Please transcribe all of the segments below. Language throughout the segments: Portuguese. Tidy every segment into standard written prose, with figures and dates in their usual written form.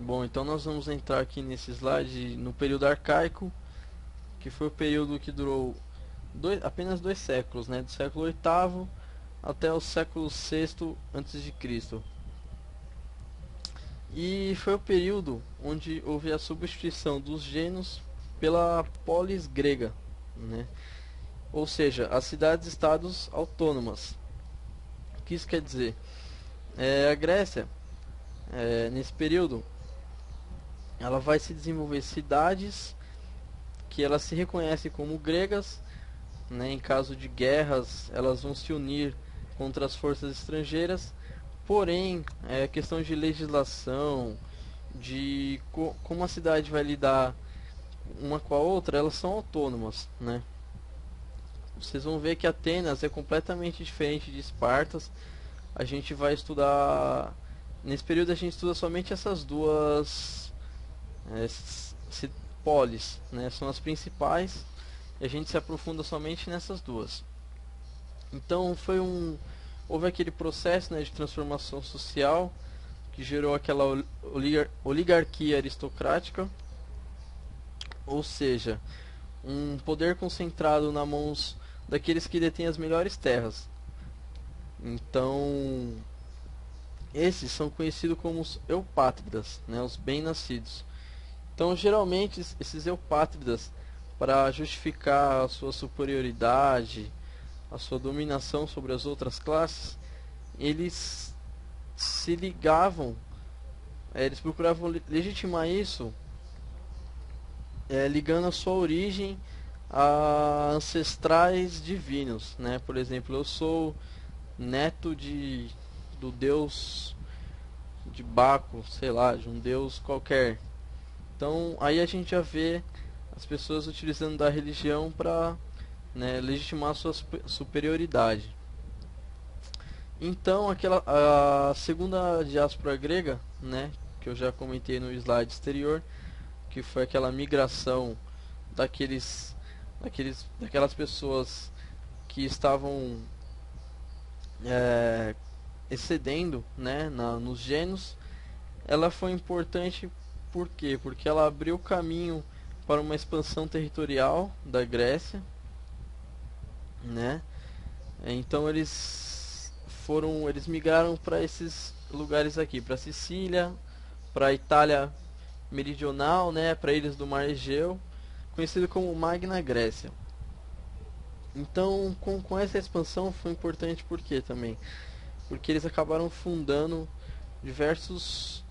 Bom, então nós vamos entrar aqui nesse slide no período arcaico, que foi o período que durou apenas 2 séculos, né? Do século oitavo até o século sexto antes de Cristo. E foi o período onde houve a substituição dos gênios pela polis grega, né? Ou seja, as cidades-estados autônomas. O que isso quer dizer? A Grécia, nesse período, ela vai se desenvolver cidades que elas se reconhecem como gregas, né? Em caso de guerras, elas vão se unir contra as forças estrangeiras. Porém, questão de legislação, de como a cidade vai lidar uma com a outra, elas são autônomas, né? Vocês vão ver que Atenas é completamente diferente de Espartas. A gente vai estudar nesse período, a gente estuda somente essas duas é, polis, né? São as principais e a gente se aprofunda somente nessas duas. Então houve aquele processo, né, de transformação social que gerou aquela oligarquia aristocrática, ou seja, um poder concentrado nas mãos daqueles que detêm as melhores terras. Então, esses são conhecidos como os eupátridas, né, os bem-nascidos. Então, geralmente, esses eupátridas, para justificar a sua superioridade, a sua dominação sobre as outras classes, eles se ligavam, eles procuravam legitimar isso, ligando a sua origem a ancestrais divinos, né? Por exemplo, eu sou neto do deus de Baco, sei lá, de um deus qualquer. Então aí a gente já vê as pessoas utilizando da religião para, né, legitimar a sua superioridade. Então a segunda diáspora grega, né, que eu já comentei no slide exterior, que foi aquela migração daquelas pessoas que estavam é, excedendo, né, nos gênios. Ela foi importante por quê? Porque ela abriu caminho para uma expansão territorial da Grécia, né? Então eles migraram para esses lugares aqui, para Sicília, para a Itália meridional, né, para ilhas do Mar Egeu, conhecido como Magna Grécia. Então, com essa expansão foi importante por quê também? Porque eles acabaram fundando diversos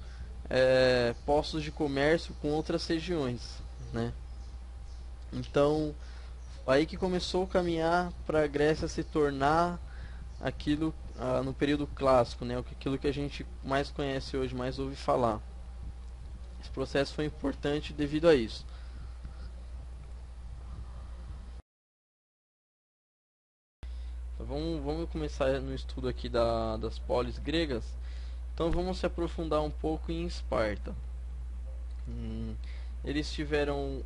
postos de comércio com outras regiões, né? Então, aí que começou a caminhar para a Grécia se tornar aquilo no período clássico, né? Aquilo que a gente mais conhece hoje, mais ouve falar. Esse processo foi importante devido a isso. Então, vamos começar no estudo aqui das polis gregas. Então vamos se aprofundar um pouco em Esparta. Eles tiveram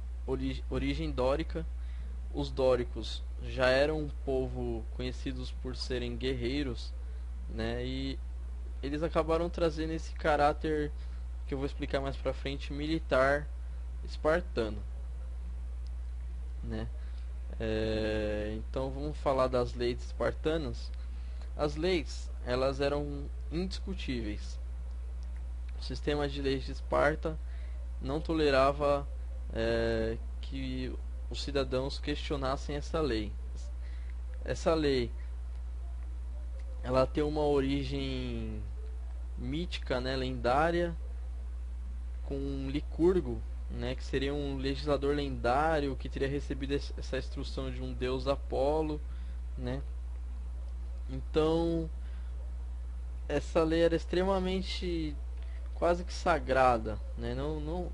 origem dórica. Os dóricos já eram um povo conhecidos por serem guerreiros, né? E eles acabaram trazendo esse caráter que eu vou explicar mais pra frente, militar espartano, né? Então vamos falar das leis espartanas. As leis, elas eram indiscutíveis. O sistema de leis de Esparta não tolerava que os cidadãos questionassem essa lei. Essa lei, ela tem uma origem mítica, né, lendária, com Licurgo, né, que seria um legislador lendário que teria recebido essa instrução de um deus Apolo, né? Então, essa lei era extremamente quase que sagrada, né? Não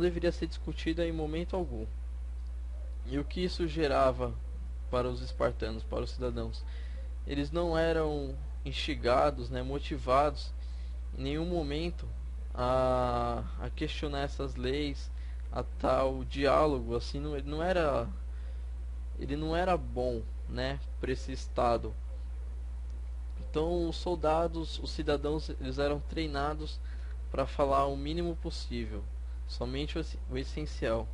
deveria ser discutida em momento algum. E o que isso gerava para os espartanos, para os cidadãos? Eles não eram instigados, né, motivados em nenhum momento a questionar essas leis, a tal diálogo, assim, ele não era bom, né, para esse estado. Então os soldados, os cidadãos, eles eram treinados para falar o mínimo possível, somente o essencial.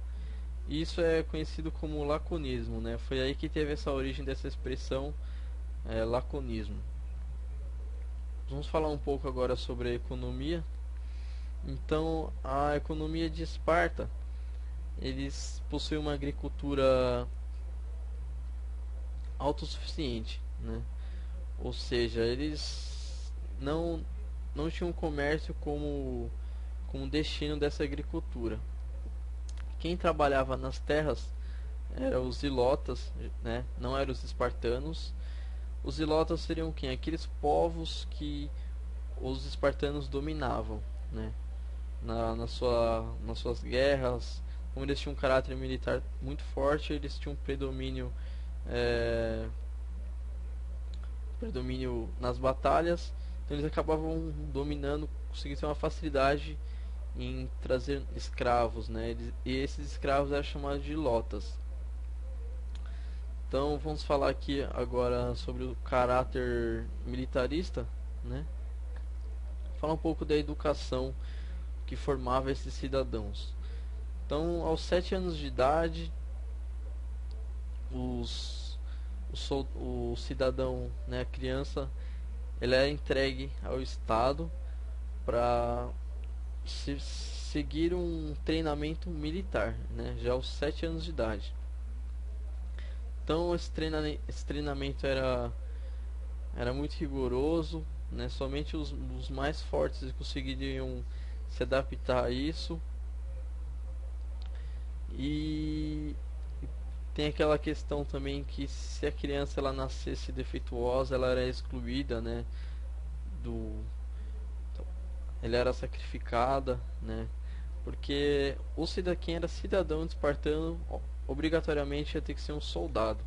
Isso é conhecido como laconismo, né? Foi aí que teve essa origem dessa expressão, laconismo. Vamos falar um pouco agora sobre a economia. Então, a economia de Esparta, eles possuem uma agricultura autossuficiente, né? Ou seja, eles não tinham comércio como destino dessa agricultura. Quem trabalhava nas terras eram os zilotas, né? Não eram os espartanos. Os zilotas seriam quem? Aqueles povos que os espartanos dominavam, né? Nas suas guerras, como eles tinham um caráter militar muito forte, eles tinham é, predomínio nas batalhas, então eles acabavam dominando, conseguindo ter uma facilidade em trazer escravos, né? E esses escravos eram chamados de lotas. Então vamos falar aqui agora sobre o caráter militarista, né? Falar um pouco da educação que formava esses cidadãos. Então, aos 7 anos de idade, o cidadão, né, a criança, ele é entregue ao Estado para seguir um treinamento militar, né, já aos 7 anos de idade. Então, esse treinamento era muito rigoroso, né, somente os mais fortes conseguiriam se adaptar a isso. E tem aquela questão também que se a criança ela nascesse defeituosa, ela era excluída, né, do ela era sacrificada, né? Porque quem era cidadão espartano obrigatoriamente ia ter que ser um soldado,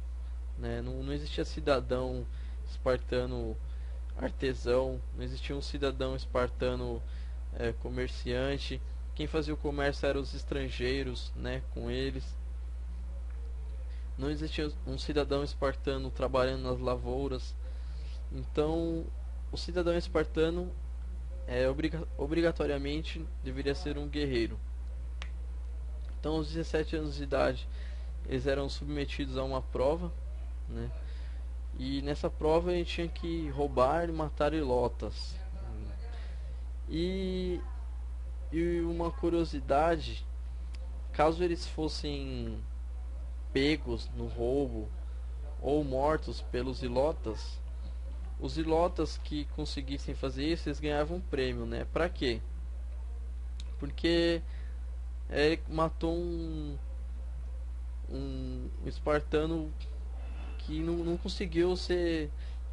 né? Não existia cidadão espartano artesão, não existia um cidadão espartano comerciante. Quem fazia o comércio eram os estrangeiros, né, com eles. Não existia um cidadão espartano trabalhando nas lavouras. Então, o cidadão espartano obrigatoriamente deveria ser um guerreiro. Então, aos 17 anos de idade, eles eram submetidos a uma prova, né? E nessa prova a gente tinha que roubar e matar ilotas. E uma curiosidade, caso eles fossem pegos no roubo ou mortos pelos ilotas, os ilotas que conseguissem fazer isso, eles ganhavam um prêmio, né? Pra quê? Porque ele matou um espartano que não conseguiu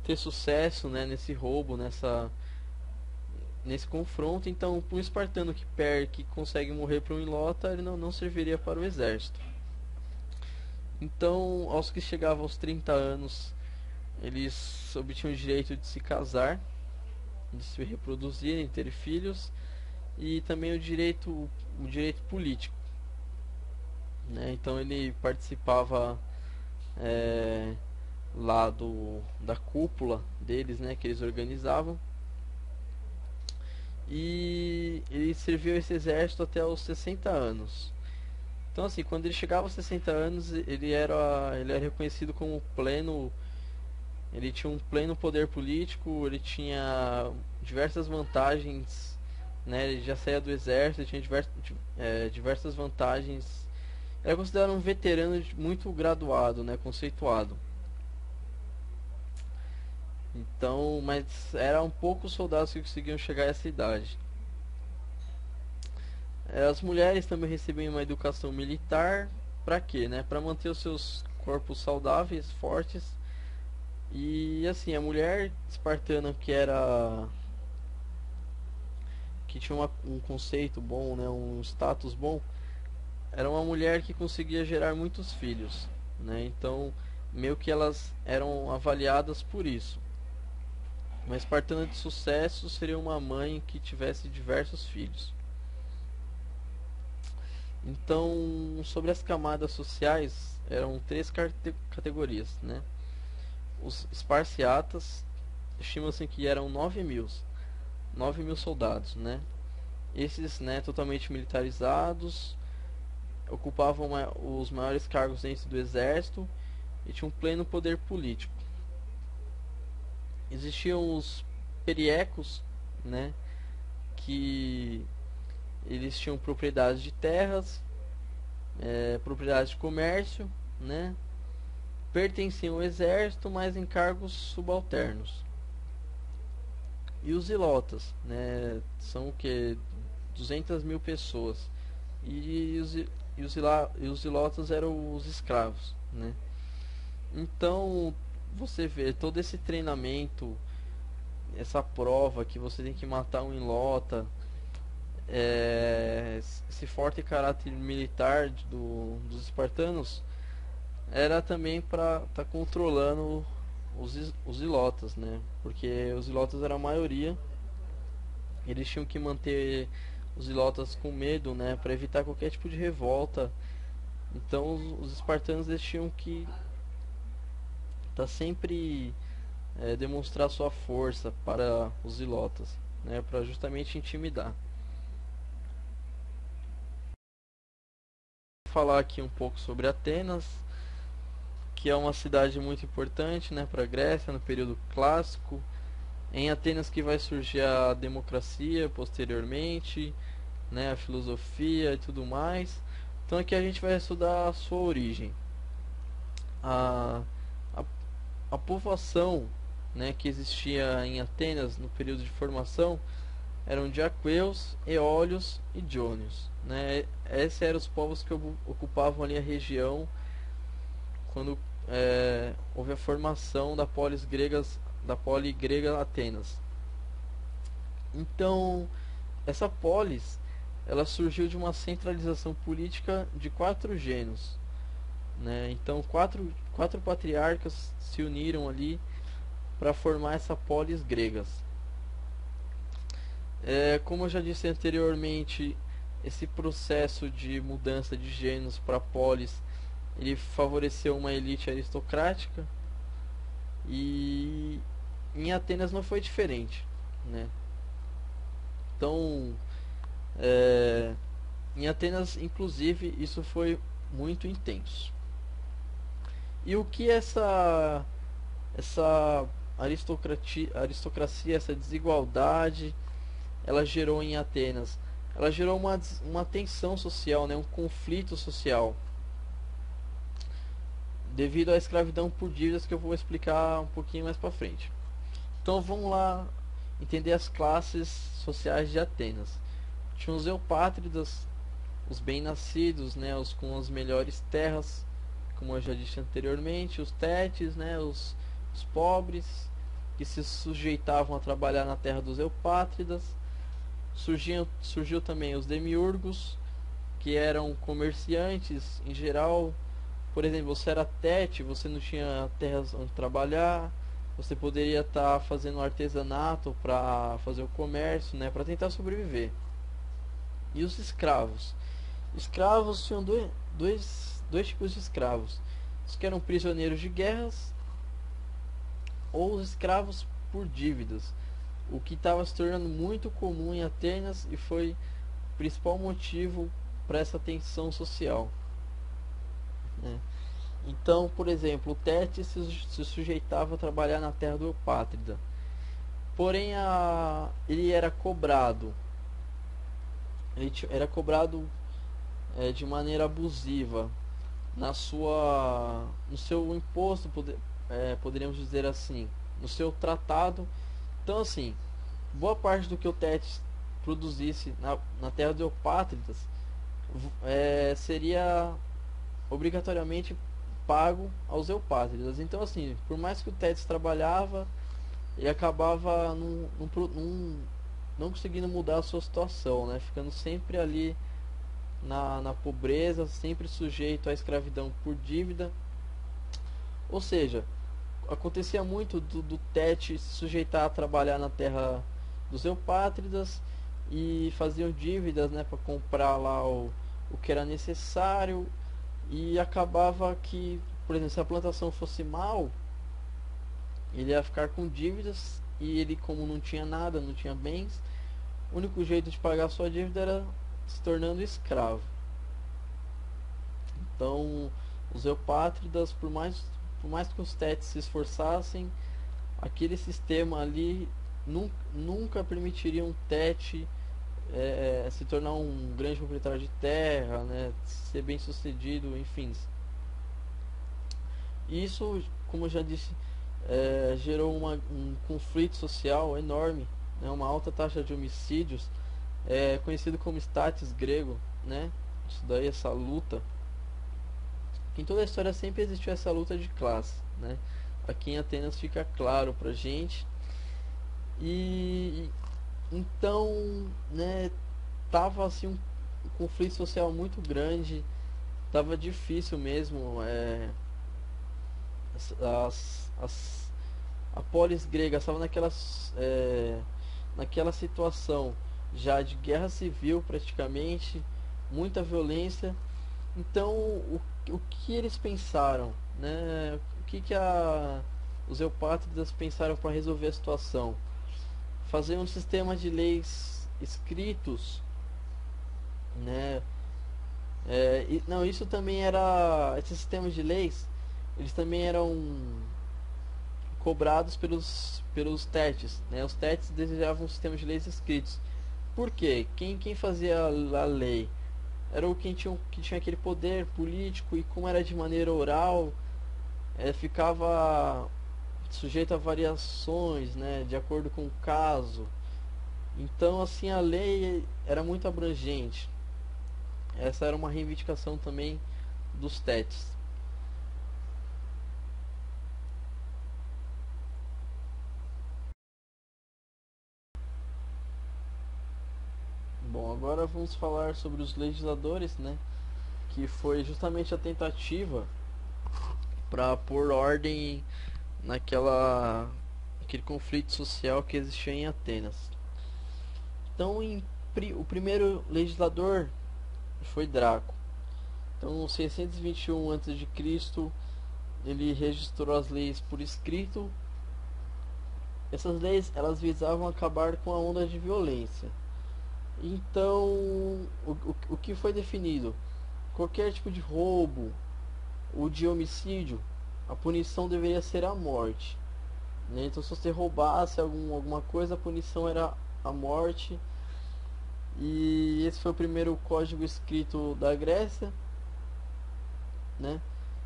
ter sucesso, né, nesse roubo, nesse confronto. Então, para um espartano que consegue morrer para um ilota, ele não serviria para o exército. Então, aos que chegavam aos 30 anos, eles obtinham o direito de se casar, de se reproduzirem, ter filhos, e também o direito político, né? Então ele participava lá da cúpula deles, né, que eles organizavam, e ele serviu esse exército até os 60 anos. Então, assim, quando ele chegava aos 60 anos, ele era reconhecido como pleno. Ele tinha um pleno poder político, ele tinha diversas vantagens, né? Ele já saía do exército, tinha diversas vantagens. Era considerado um veterano muito graduado, né? Conceituado. Então, mas eram poucos soldados que conseguiam chegar a essa idade. As mulheres também recebiam uma educação militar, para quê, né? Para manter os seus corpos saudáveis, fortes. E assim, a mulher espartana que tinha um conceito bom, né, um status bom, era uma mulher que conseguia gerar muitos filhos, né? Então, meio que elas eram avaliadas por isso. Uma espartana de sucesso seria uma mãe que tivesse diversos filhos. Então, sobre as camadas sociais, eram 3 categorias, né? Os esparciatas, estima-se que eram 9 mil soldados, né? Esses, né, totalmente militarizados, ocupavam os maiores cargos dentro do exército e tinham pleno poder político. Existiam os periecos, né, que eles tinham propriedades de terras, propriedades de comércio, né, pertenciam ao exército, mas em cargos subalternos. E os ilotas, né, são o que? 200 mil pessoas. E os ilotas eram os escravos, né? Então, você vê todo esse treinamento, essa prova que você tem que matar um ilota, esse forte caráter militar dos espartanos, era também para estar controlando os ilotas, né? Porque os ilotas eram a maioria, eles tinham que manter os ilotas com medo, né, para evitar qualquer tipo de revolta. Então os espartanos eles tinham que estar sempre demonstrar sua força para os ilotas, né, para justamente intimidar. Vou falar aqui um pouco sobre Atenas, que é uma cidade muito importante, né, para a Grécia no período clássico. Em Atenas que vai surgir a democracia posteriormente, né, a filosofia e tudo mais. Então aqui a gente vai estudar a sua origem. A, a, a povoação, né, que existia em Atenas no período de formação eram de aqueus, eólios e jônios, né? Esses eram os povos que ocupavam ali a região quando houve a formação da poli grega Atenas. Então, essa polis ela surgiu de uma centralização política de 4 gênios, né? Então, quatro patriarcas se uniram ali para formar essa polis gregas. Como eu já disse anteriormente, esse processo de mudança de gênios para polis ele favoreceu uma elite aristocrática, e em Atenas não foi diferente, né? Então, em Atenas, inclusive, isso foi muito intenso. E o que essa aristocracia, essa desigualdade, ela gerou em Atenas? Ela gerou uma tensão social, né? Um conflito social, devido à escravidão por dívidas, que eu vou explicar um pouquinho mais para frente. Então vamos lá entender as classes sociais de Atenas. Tinha os eupátridas, os bem-nascidos, né, os com as melhores terras, como eu já disse anteriormente, os tétis, né, os pobres, que se sujeitavam a trabalhar na terra dos eupátridas. Surgiu também os demiurgos, que eram comerciantes em geral. Por exemplo, você era tete, você não tinha terras onde trabalhar, você poderia estar fazendo artesanato para fazer o comércio, né, para tentar sobreviver. E os escravos? Escravos tinham dois tipos de escravos: os que eram prisioneiros de guerras ou os escravos por dívidas, o que estava se tornando muito comum em Atenas e foi o principal motivo para essa tensão social, né? Então, por exemplo, o Tétis se sujeitava a trabalhar na terra do Eupátrida, porém ele era cobrado, de maneira abusiva no seu imposto, poderíamos dizer assim, no seu tratado. Então, assim, boa parte do que o Tétis produzisse na terra de Eupátridas seria obrigatoriamente pago aos eupátridas. Então, assim, por mais que o Tétis trabalhava, ele acabava não conseguindo mudar a sua situação, né? Ficando sempre ali na pobreza, sempre sujeito à escravidão por dívida. Ou seja, acontecia muito do Tétis se sujeitar a trabalhar na terra dos eupátridas e faziam dívidas, né, para comprar lá o que era necessário, e acabava que, por exemplo, se a plantação fosse mal, ele ia ficar com dívidas, e ele, como não tinha nada, não tinha bens, o único jeito de pagar sua dívida era se tornando escravo. Então, os eupátridas, por mais que os tétis se esforçassem, aquele sistema ali nunca permitiria um tete se tornar um grande proprietário de terra, né, ser bem sucedido, enfim. Isso, como eu já disse, gerou um conflito social enorme, né, uma alta taxa de homicídios, conhecido como status grego, né, isso daí, essa luta. Em toda a história sempre existiu essa luta de classe, né? Aqui em Atenas fica claro pra gente. E então, né, tava assim um conflito social muito grande, tava difícil mesmo. As a polis grega estava naquela situação já de guerra civil praticamente, muita violência. Então, o que eles pensaram, né? O que os eupátridas pensaram para resolver a situação? Fazer um sistema de leis escritos, né? Não, isso também era, esses sistemas de leis, eles também eram cobrados pelos tétis, né? Os tétis desejavam um sistema de leis escritos. Por quê? Quem fazia a lei era o que tinha aquele poder político, e como era de maneira oral, ficava sujeito a variações, né, de acordo com o caso. Então, assim, a lei era muito abrangente. Essa era uma reivindicação também dos tétis. Bom, agora vamos falar sobre os legisladores, né, que foi justamente a tentativa para pôr ordem naquela aquele conflito social que existia em Atenas. Então, o primeiro legislador foi Draco. Então, em 621 a.C., ele registrou as leis por escrito. Essas leis, elas visavam acabar com a onda de violência. Então, o que foi definido? Qualquer tipo de roubo ou de homicídio, a punição deveria ser a morte, né? Então, se você roubasse alguma coisa, a punição era a morte. E esse foi o primeiro código escrito da Grécia, né?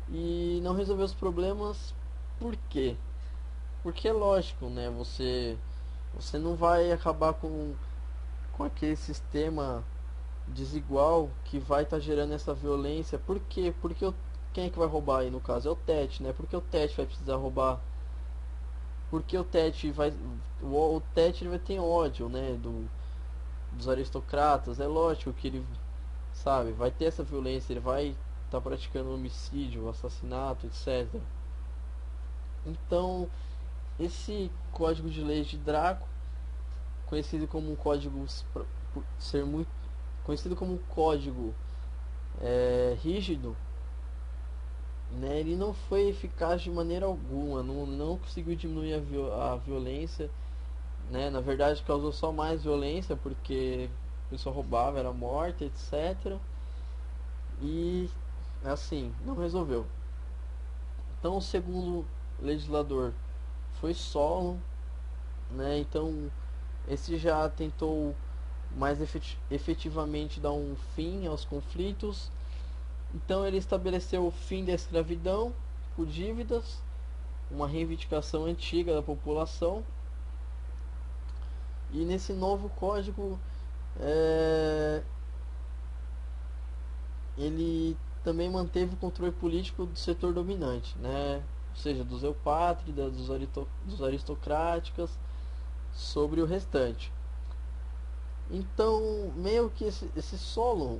E não resolveu os problemas. Por quê? Porque é lógico, né? Você não vai acabar com aquele sistema desigual que vai estar gerando essa violência. Por quê? Quem é que vai roubar aí no caso? É o Tete, né? Porque o Tete vai precisar roubar. Porque o Tete vai. O Tete ele vai ter ódio, né? Dos aristocratas. É lógico que ele, sabe, vai ter essa violência. Ele vai estar praticando homicídio, assassinato, etc. Então, esse código de leis de Draco, conhecido como um código por ser muito conhecido como um código rígido, né, ele não foi eficaz de maneira alguma, não conseguiu diminuir a violência, né, na verdade causou só mais violência porque a pessoa roubava, era morta, etc. E assim, não resolveu. Então o segundo legislador foi Solon, né, então esse já tentou mais efetivamente dar um fim aos conflitos. Então ele estabeleceu o fim da escravidão por dívidas, uma reivindicação antiga da população. E nesse novo código ele também manteve o controle político do setor dominante, né? Ou seja, dos eupátridas, dos aristocráticas, sobre o restante. Então, meio que esse Solon,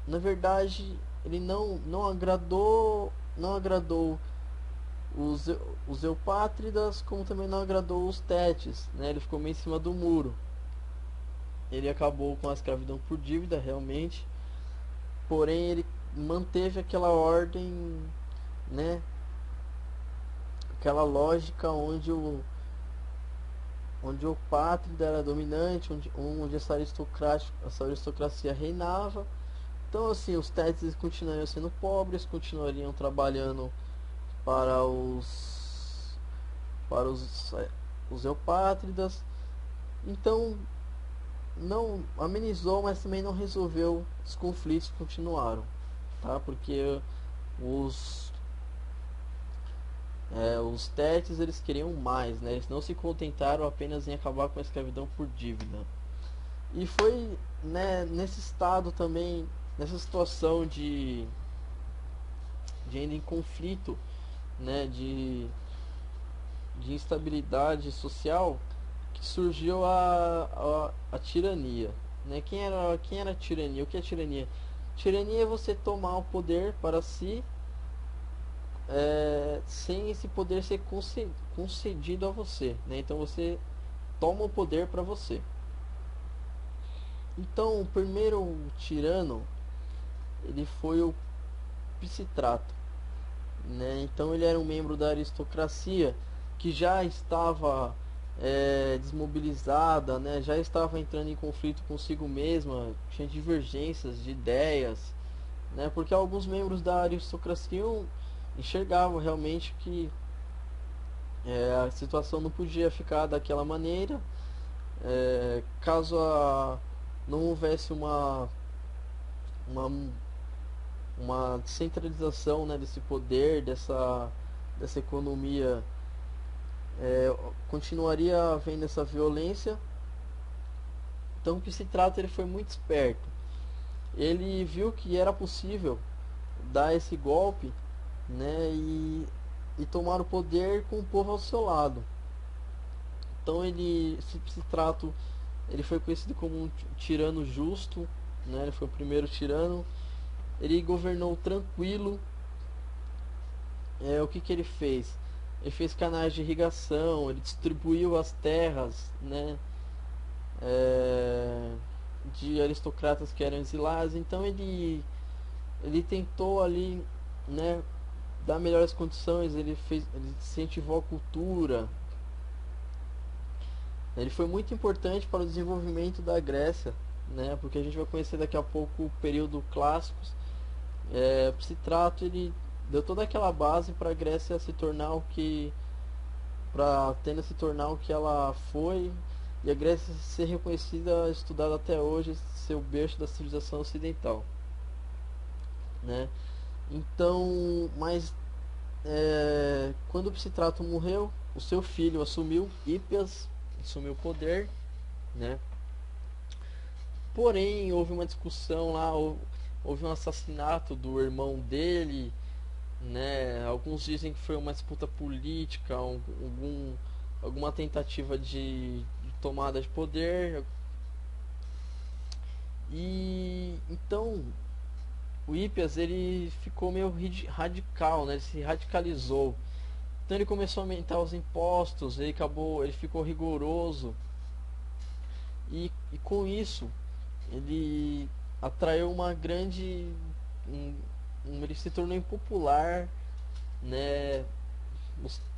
na verdade, ele não agradou os, os eupátridas, como também não agradou os tétis, né? Ele ficou meio em cima do muro. Ele acabou com a escravidão por dívida, realmente, porém ele manteve aquela ordem, né? Aquela lógica onde onde o pátrida era dominante, onde essa aristocracia reinava. Então assim, os tétis continuariam sendo pobres, continuariam trabalhando para os eupátridas. Então não amenizou, mas também não resolveu os conflitos que continuaram, tá? Porque os os tétis eles queriam mais, né? Eles não se contentaram apenas em acabar com a escravidão por dívida. E foi, né, nesse estado também, nessa situação de ainda em conflito, né, de instabilidade social, que surgiu a tirania. Né? Quem era a tirania? O que é tirania? Tirania é você tomar o poder para si, sem esse poder ser concedido a você. Né? Então você toma o poder para você. Então o primeiro tirano ele foi o Pisistrato. Né? Então ele era um membro da aristocracia que já estava desmobilizada, né? Já estava entrando em conflito consigo mesma, tinha divergências de ideias, né? Porque alguns membros da aristocracia enxergavam realmente que a situação não podia ficar daquela maneira, caso não houvesse uma, uma descentralização, né, desse poder, dessa economia. Continuaria havendo essa violência. Então o Pisistrato ele foi muito esperto. Ele viu que era possível dar esse golpe, né, e tomar o poder com o povo ao seu lado. Então esse Pisistrato ele foi conhecido como um tirano justo, né, ele foi o primeiro tirano. Ele governou tranquilo. O que que ele fez? Ele fez canais de irrigação, ele distribuiu as terras, né, de aristocratas que eram exilados. Então ele tentou ali, né, dar melhores condições. Ele incentivou a cultura. Ele foi muito importante para o desenvolvimento da Grécia, né, porque a gente vai conhecer daqui a pouco o período clássico. Pisistrato ele deu toda aquela base para a Grécia se tornar para Atenas se tornar o que ela foi, e a Grécia ser reconhecida, estudada até hoje, ser o berço da civilização ocidental, né? Então, mas quando o Pisistrato morreu, o seu filho assumiu, Hípias assumiu o poder, né? Porém, houve uma discussão lá, houve um assassinato do irmão dele, né? Alguns dizem que foi uma disputa política, alguma tentativa de tomada de poder. E então o Hípias ele ficou meio radical, né? Ele se radicalizou. Então ele começou a aumentar os impostos, ele ficou rigoroso. E com isso ele atraiu uma grande ele se tornou impopular, né?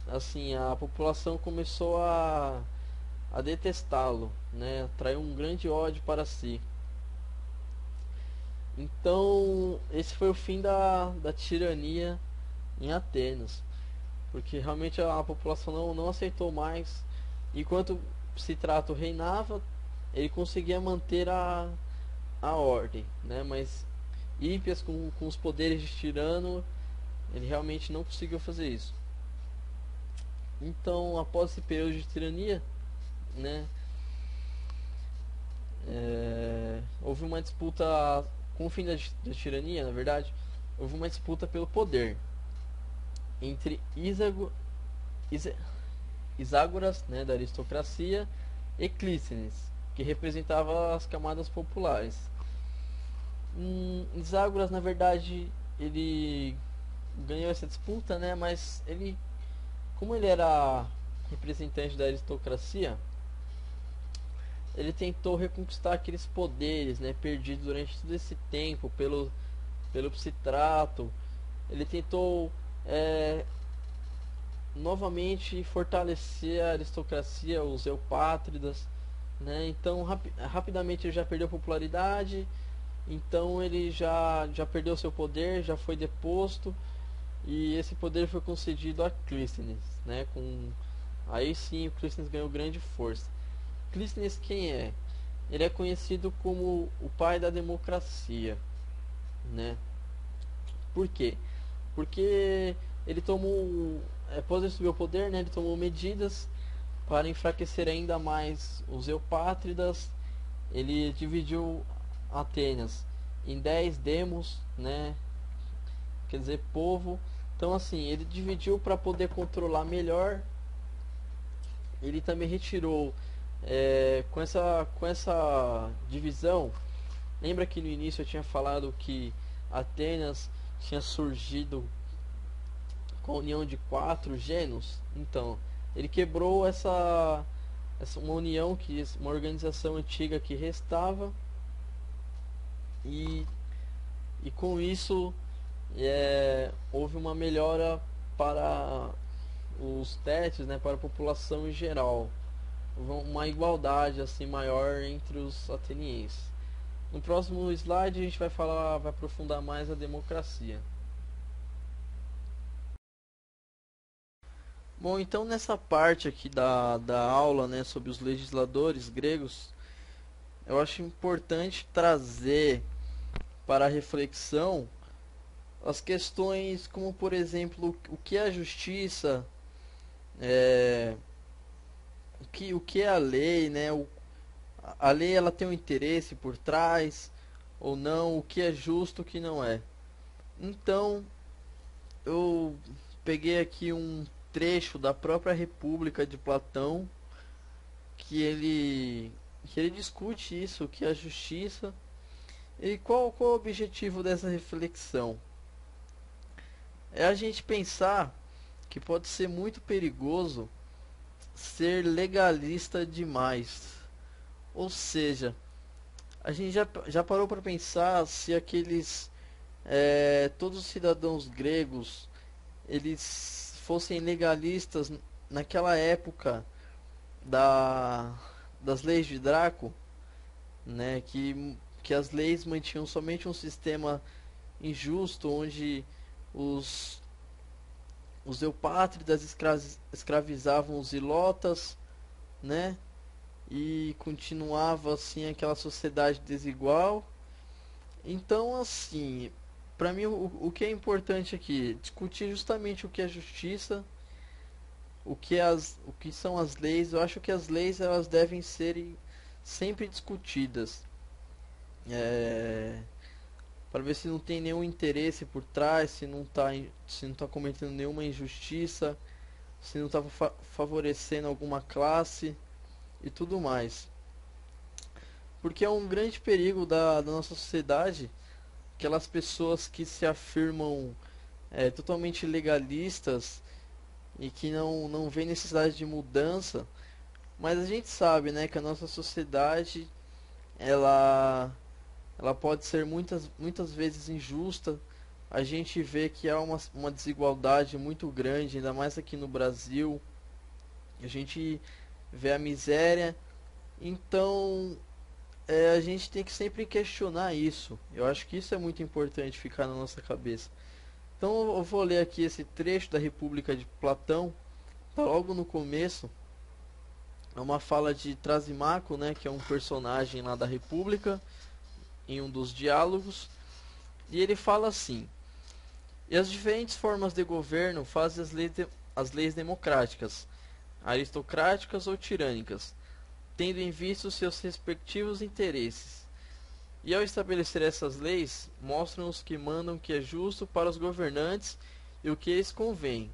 Assim, a população começou a detestá-lo, né? Atraiu um grande ódio para si. Então esse foi o fim da tirania em Atenas, porque realmente a população não aceitou mais. Enquanto Pisistrato reinava, ele conseguia manter a ordem, né? Mas Hípias com os poderes de tirano, ele realmente não conseguiu fazer isso. Então, após esse período de tirania, né, houve uma disputa com o fim da tirania, na verdade, houve uma disputa pelo poder entre Iságoras, né, da aristocracia, e Clístenes, que representava as camadas populares. Iságoras, na verdade, ele ganhou essa disputa, né, mas como ele era representante da aristocracia, ele tentou reconquistar aqueles poderes, né, perdidos durante todo esse tempo pelo Pisistrato. Ele tentou novamente fortalecer a aristocracia, os eupátridas, né? Então rapidamente ele já perdeu popularidade, então ele já perdeu seu poder, já foi deposto e esse poder foi concedido a Clístenes, né? Aí sim o Clístenes ganhou grande força. Clístenes quem é? Ele é conhecido como o pai da democracia, né? Por quê? Porque ele tomou, após ele subir ao poder, né, ele tomou medidas para enfraquecer ainda mais os eupátridas. Ele dividiu Atenas em 10 demos, né, quer dizer, povo. Então assim, ele dividiu para poder controlar melhor. Ele também retirou, com essa divisão. Lembra que no início eu tinha falado que Atenas tinha surgido com a união de 4 genos? Então, ele quebrou essa uma união, uma organização antiga que restava, e, e com isso houve uma melhora para os testes, né, para a população em geral, uma igualdade assim maior entre os atenienses. No próximo slide a gente vai aprofundar mais a democracia. Bom, então nessa parte aqui da aula, né, sobre os legisladores gregos, eu acho importante trazer para a reflexão as questões como, por exemplo, o que é a justiça, é, o que é a lei, né? A lei ela tem um interesse por trás ou não, o que é justo, o que não é. Então, eu peguei aqui um trecho da própria República de Platão que ele discute isso, que é a justiça. E qual o objetivo dessa reflexão? É a gente pensar que pode ser muito perigoso ser legalista demais. Ou seja, a gente já parou para pensar se todos os cidadãos gregos eles fossem legalistas naquela época da, das leis de Draco, né, que as leis mantinham somente um sistema injusto onde os os eupátridas escravizavam os ilotas, né, e continuava assim aquela sociedade desigual. Então, assim, para mim o que é importante aqui discutir justamente o que é justiça, o que são as leis. Eu acho que as leis elas devem ser sempre discutidas, é, para ver se não tem nenhum interesse por trás, se não tá cometendo nenhuma injustiça, se não está favorecendo alguma classe e tudo mais. Porque é um grande perigo da nossa sociedade aquelas pessoas que se afirmam totalmente legalistas e que não vê necessidade de mudança, mas a gente sabe, né, que a nossa sociedade ela ela pode ser muitas vezes injusta. A gente vê que há uma desigualdade muito grande, ainda mais aqui no Brasil. A gente vê a miséria. Então, a gente tem que sempre questionar isso. Eu acho que isso é muito importante ficar na nossa cabeça. Então, eu vou ler aqui esse trecho da República de Platão. Tá logo no começo. É uma fala de Trasimaco, né, que é um personagem lá da República, em um dos diálogos, e ele fala assim: e as diferentes formas de governo fazem as leis democráticas, aristocráticas ou tirânicas, tendo em vista os seus respectivos interesses. E ao estabelecer essas leis, mostram os que mandam que é justo para os governantes e o que lhes convém,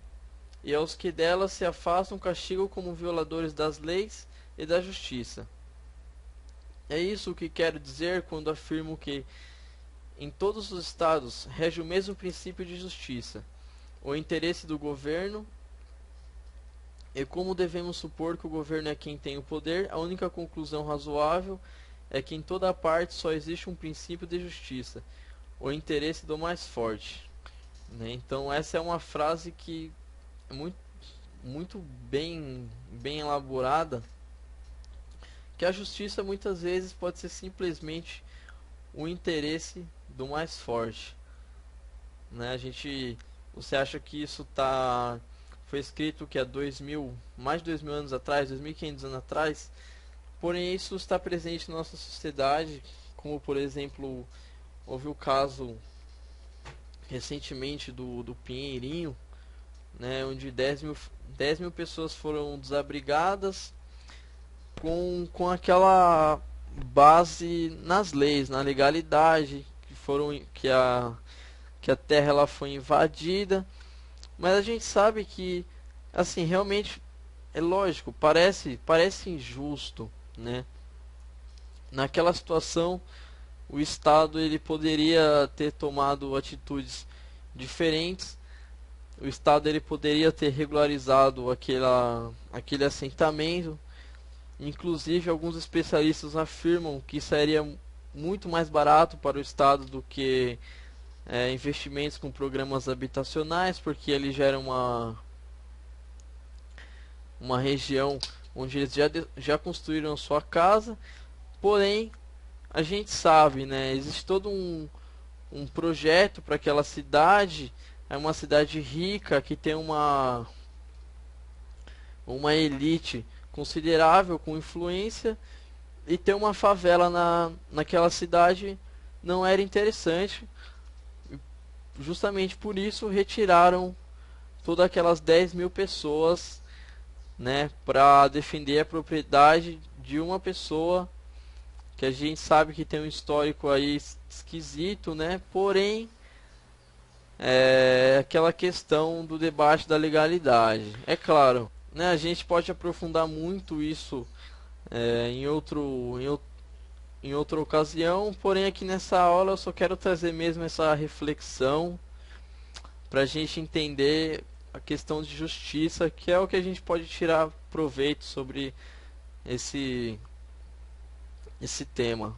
e aos que delas se afastam castigam como violadores das leis e da justiça. É isso que quero dizer quando afirmo que em todos os estados rege o mesmo princípio de justiça, o interesse do governo, e como devemos supor que o governo é quem tem o poder, a única conclusão razoável é que em toda parte só existe um princípio de justiça, o interesse do mais forte. Né? Então essa é uma frase que é muito, muito bem elaborada, que a justiça muitas vezes pode ser simplesmente o interesse do mais forte, né? Você acha que isso foi escrito que há 2000, mais de 2000 anos atrás, 2500 anos atrás, porém isso está presente na nossa sociedade, como por exemplo, houve o caso recentemente do Pinheirinho, né, onde 10 mil pessoas foram desabrigadas com aquela base nas leis, na legalidade, que a terra ela foi invadida, mas a gente sabe que assim realmente é lógico, parece injusto, né? Naquela situação, o Estado ele poderia ter tomado atitudes diferentes. O Estado ele poderia ter regularizado aquele assentamento. Inclusive, alguns especialistas afirmam que seria muito mais barato para o Estado do que investimentos com programas habitacionais, porque ele já era uma região onde eles já construíram sua casa. Porém, a gente sabe, né, existe todo um projeto para aquela cidade. É uma cidade rica que tem uma elite considerável com influência, e ter uma favela naquela cidade não era interessante. Justamente por isso retiraram todas aquelas 10 mil pessoas, né, para defender a propriedade de uma pessoa que a gente sabe que tem um histórico aí esquisito, né? Porém, é aquela questão do debate da legalidade. É claro, né? A gente pode aprofundar muito isso em outra ocasião, porém aqui nessa aula eu só quero trazer mesmo essa reflexão para a gente entender a questão de justiça, que é o que a gente pode tirar proveito sobre esse tema.